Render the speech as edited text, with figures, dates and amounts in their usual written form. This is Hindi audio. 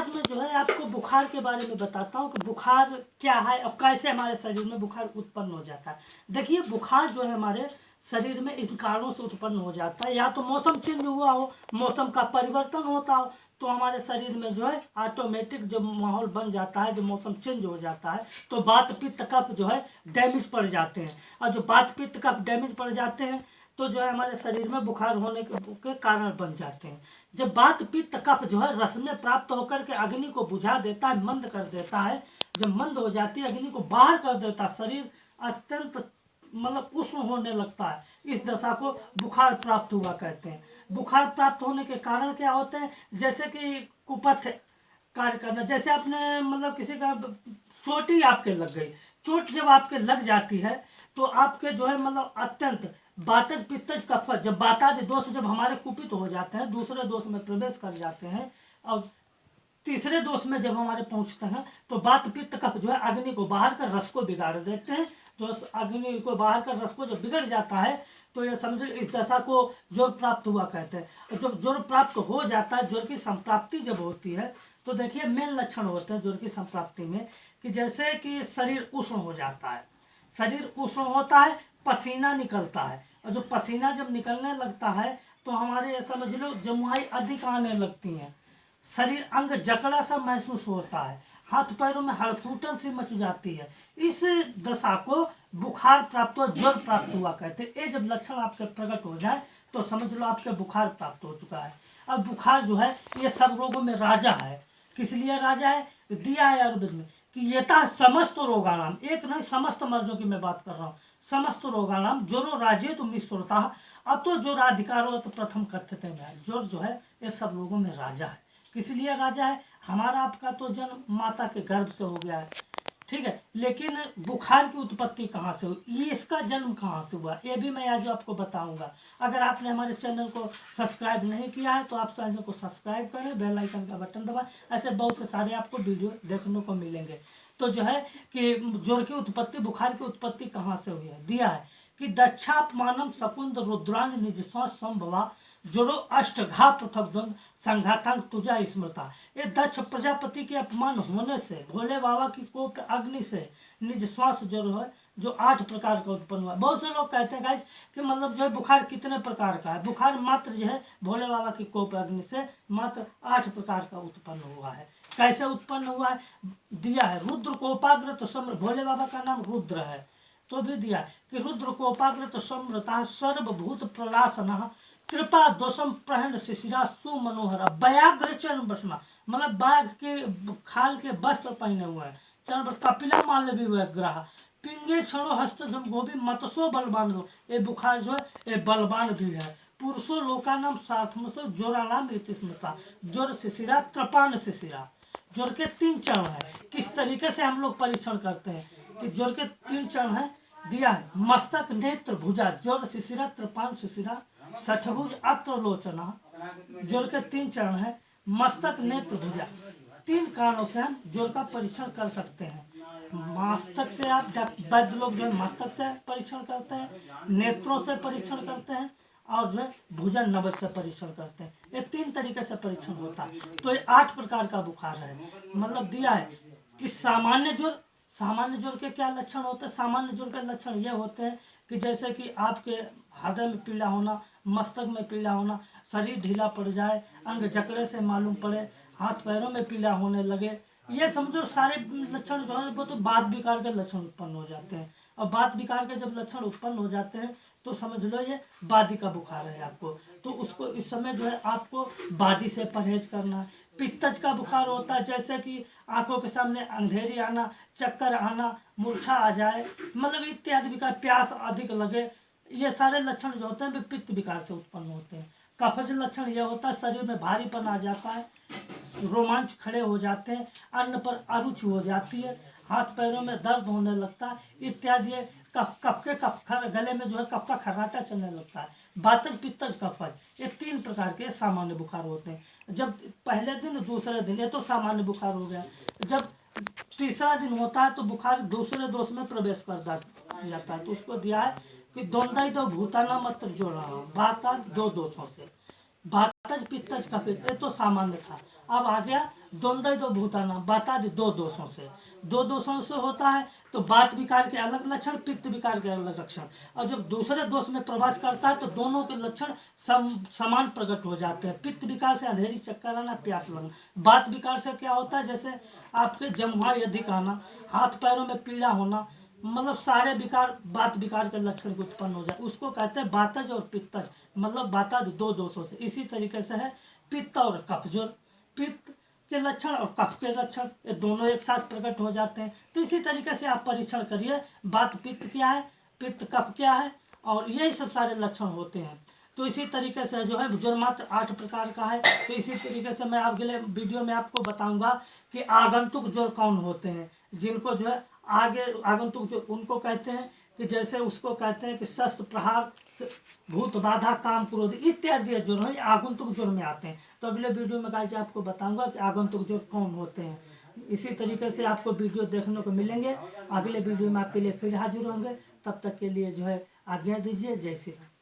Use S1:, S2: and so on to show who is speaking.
S1: आज मैं जो है आपको बुखार के बारे में बताता हूँ कि बुखार क्या है और कैसे हमारे शरीर में बुखार उत्पन्न हो जाता है। देखिए, बुखार जो है हमारे शरीर में इन कारणों से उत्पन्न हो जाता है। या तो मौसम चेंज हुआ हो, मौसम का परिवर्तन होता हो, तो हमारे शरीर में जो है ऑटोमेटिक जब माहौल बन जाता है, जब मौसम चेंज हो जाता है, तो वात पित्त कफ जो है डैमेज पड़ जाते हैं। और जो वात पित्त कफ डैमेज पड़ जाते हैं तो जो है हमारे शरीर में बुखार होने के कारण बन जाते हैं। जब वात पित्त कफ जो है रस में प्राप्त होकर के अग्नि को बुझा देता है, मंद कर देता है। जब मंद हो जाती है, अग्नि को बाहर कर देता है, शरीर अत्यंत मतलब उष्ण होने लगता है। इस दशा को बुखार प्राप्त हुआ कहते हैं। बुखार प्राप्त होने के कारण क्या होते हैं, जैसे कि कुपथ कार्य करना। जैसे आपने मतलब किसी का चोट ही आपके लग गई, चोट जब आपके लग जाती है तो आपके जो है मतलब अत्यंत वातज पित्तज कफज, जब वातादि दोष जब हमारे कुपित हो जाते हैं, दूसरे दोष में प्रवेश कर जाते हैं और तीसरे दोष में जब हमारे पहुंचते हैं, तो वात पित्त कफ जो है अग्नि को बाहर कर रस को बिगाड़ देते हैं। तो अग्नि को बाहर कर रस को जब बिगड़ जाता है तो ये समझो इस दशा को ज्वर प्राप्त हुआ कहते हैं। और जब ज्वर प्राप्त हो जाता है, ज्वर की संप्राप्ति जब होती है, तो देखिए मेन लक्षण होते हैं ज्वर की संप्राप्ति में कि जैसे कि शरीर उष्ण हो जाता है, शरीर उष्ण होता है, पसीना निकलता है। और जो पसीना जब निकलने लगता है तो हमारे समझ लो जमुआई अधिक आने लगती हैं, शरीर अंग जकड़ा सा महसूस होता है, हाथ पैरों में हड़फूटन सी मच जाती है। इस दशा को बुखार प्राप्त हुआ, ज्वर प्राप्त हुआ कहते हैं। ये जब लक्षण आपके प्रकट हो जाए तो समझ लो आपके बुखार प्राप्त हो चुका है। अब बुखार जो है ये सब रोगों में राजा है। किस लिए राजा है? दिया है आयुर्वेद में कि यथा समस्त रोगाणाम, एक नहीं समस्त मर्जों की मैं बात कर रहा हूँ, समस्त रोगाणाम ज्वरो राजे तुम निष्ठुरता अतो ज्वराधिकारो तो प्रथम कथ्यते हैं। ज्वर जो है ये सब रोगों में राजा है। किस लिए राजा है? हमारा आपका तो जन्म माता के गर्भ से हो गया है, ठीक है, लेकिन बुखार की उत्पत्ति कहाँ से हुई, ये इसका जन्म कहाँ से हुआ, ये भी मैं आज आपको बताऊंगा। अगर आपने हमारे चैनल को सब्सक्राइब नहीं किया है तो आप चैनल को सब्सक्राइब करें, बेल आइकन का बटन दबाएं। ऐसे बहुत से सारे आपको वीडियो देखने को मिलेंगे। तो जो है कि ज्वर की उत्पत्ति, बुखार की उत्पत्ति कहाँ से हुई है, दिया है कि दक्षापमानम शकुंद रुद्रान निजस्वा संभवा ज्वरो अष्टघा पृथक द्वंद संघातांग तुजा स्मृता। ये दक्ष प्रजापति के अपमान होने से, भोले बाबा की कोप अग्नि से निज श्वास ज्वर है जो 8 प्रकार का उत्पन्न हुआ। बहुत से लोग कहते हैं गाइस कि मतलब जो है बुखार कितने प्रकार का है। बुखार मात्र जो है भोले बाबा की कोप अग्नि से मात्र 8 प्रकार का उत्पन्न हुआ है। कैसे उत्पन्न हुआ है? दिया है रुद्र कोपाग्रत सम्र, भोले बाबा का नाम रुद्र है तो भी दिया कि रुद्र कोपाग्रत सम्रता सर्वभूत प्रलासना कृपा दोषम प्रहंड शिशिरा सुमनोहरा व्याघ्र चरण बसमा, मतलब बाघ के खाल के वस्त्र पहने हुए हैं, चरण कपिला मालवी विग्रह पिंगे क्षणो हस्त गोभी मतसो बलवान। ये बुखार जो है ये बलवान भी है। पुरुषो लोका नाम सार्थम से ज्वरा नाम स्मृता, ज्वर शिशिरा त्रपान शिशिरा। ज्वर के 3 चरण है। किस तरीके से हम लोग परीक्षण करते हैं कि ज्वर के 3 चरण है, दिया है मस्तक नेत्र भुजा ज्वर शिशिरा त्रपान शिशिरा सठभुज अत्र लोचना। ज्वर के 3 चरण है, मस्तक नेत्र भुजा। 3 कारणों से हम ज्वर का परीक्षण कर सकते हैं। मस्तक से आप वैद्य लोग जो है मस्तक से परीक्षण करते हैं, नेत्रों से परीक्षण करते हैं और जो है भुजन नभज से परीक्षण करते हैं। ये 3 तरीके से परीक्षण होता है। तो ये 8 प्रकार का बुखार है। मतलब दिया है कि सामान्य ज्वर, सामान्य ज्वर के क्या लक्षण होते हैं? सामान्य ज्वर के लक्षण ये होते हैं कि जैसे कि आपके हृदय में पीड़ा होना, मस्तक में पीड़ा होना, शरीर ढीला पड़ जाए, अंग जकड़े से मालूम पड़े, हाथ पैरों में पीड़ा होने लगे, ये समझो सारे लक्षण जो है वो तो वात विकार के लक्षण उत्पन्न हो जाते हैं। और वात विकार के जब लक्षण उत्पन्न हो जाते हैं तो समझ लो ये वादी का बुखार है आपको। तो उसको इस समय जो है आपको वादी से परहेज करना है। पित्तज का बुखार होता है, जैसे कि आंखों के सामने अंधेरी आना, चक्कर आना, मूर्छा आ जाए, मतलब इत्यादि विकार, प्यास अधिक लगे, ये सारे लक्षण जो होते हैं वे पित्त विकार से उत्पन्न होते हैं। कफज लक्षण यह होता है शरीर में भारीपन आ जाता है, रोमांच खड़े हो जाते हैं, अन्न पर अरुचि हो जाती है, हाथ पैरों में दर्द होने लगता है इत्यादि। गले में जो है कफ का खर्राटा चलने लगता है। वातज पित्तज कफज, ये 3 प्रकार के सामान्य बुखार होते हैं। जब पहले दिन दूसरे दिन ये तो सामान्य बुखार हो गया। जब तीसरा दिन होता है तो बुखार दूसरे दोष में प्रवेश कर जाता है। तो उसको दिया है कि द्वंद्व तो भूताना मत जोड़ा, बाता 2 दोषों से, बात बातज पित्तज कपित, ये तो सामान्य था। अब आ गया द्वंद्व दो भूताना, बातादि दो दोषों से, दो दोषों से होता है तो बात विकार के अलग लक्षण, पित्त विकार के अलग लक्षण। और जब दूसरे दोष में प्रवास करता है तो दोनों के लक्षण समान प्रकट हो जाते हैं। पित्त विकार से अंधेरी चक्कर आना, प्यास लगना। बात विकार से क्या होता है, जैसे आपके जमुआई अधिक आना, हाथ पैरों में पीड़ा होना, मतलब सारे विकार बात विकार के लक्षण के उत्पन्न हो जाए, उसको कहते हैं बातज और पित्तज, मतलब बातज दो दोषों से। इसी तरीके से है पित्त और कफ, जो पित्त के लक्षण और कफ के लक्षण ये दोनों एक साथ प्रकट हो जाते हैं। तो इसी तरीके से आप परीक्षण करिए, बात पित्त क्या है, पित्त कफ क्या है, और यही सब सारे लक्षण होते हैं। तो इसी तरीके से जो है ज्वर मात्र 8 प्रकार का है। तो इसी तरीके से मैं अगले वीडियो में आपको बताऊंगा कि आगंतुक ज्वर कौन होते हैं, जिनको जो है आगे आगंतुक ज्वर उनको कहते हैं कि जैसे उसको कहते हैं कि शस्त्र प्रहार, भूत बाधा, काम क्रोध इत्यादि ज्वर है आगंतुक ज्वर में आते हैं। तो अगले वीडियो में गाइस आपको बताऊंगा कि आगंतुक ज्वर कौन होते हैं। इसी तरीके से आपको वीडियो देखने को मिलेंगे। अगले वीडियो में आपके लिए फिर हाजिर होंगे। तब तक के लिए जो है आज्ञा दीजिए। जय श्री राम।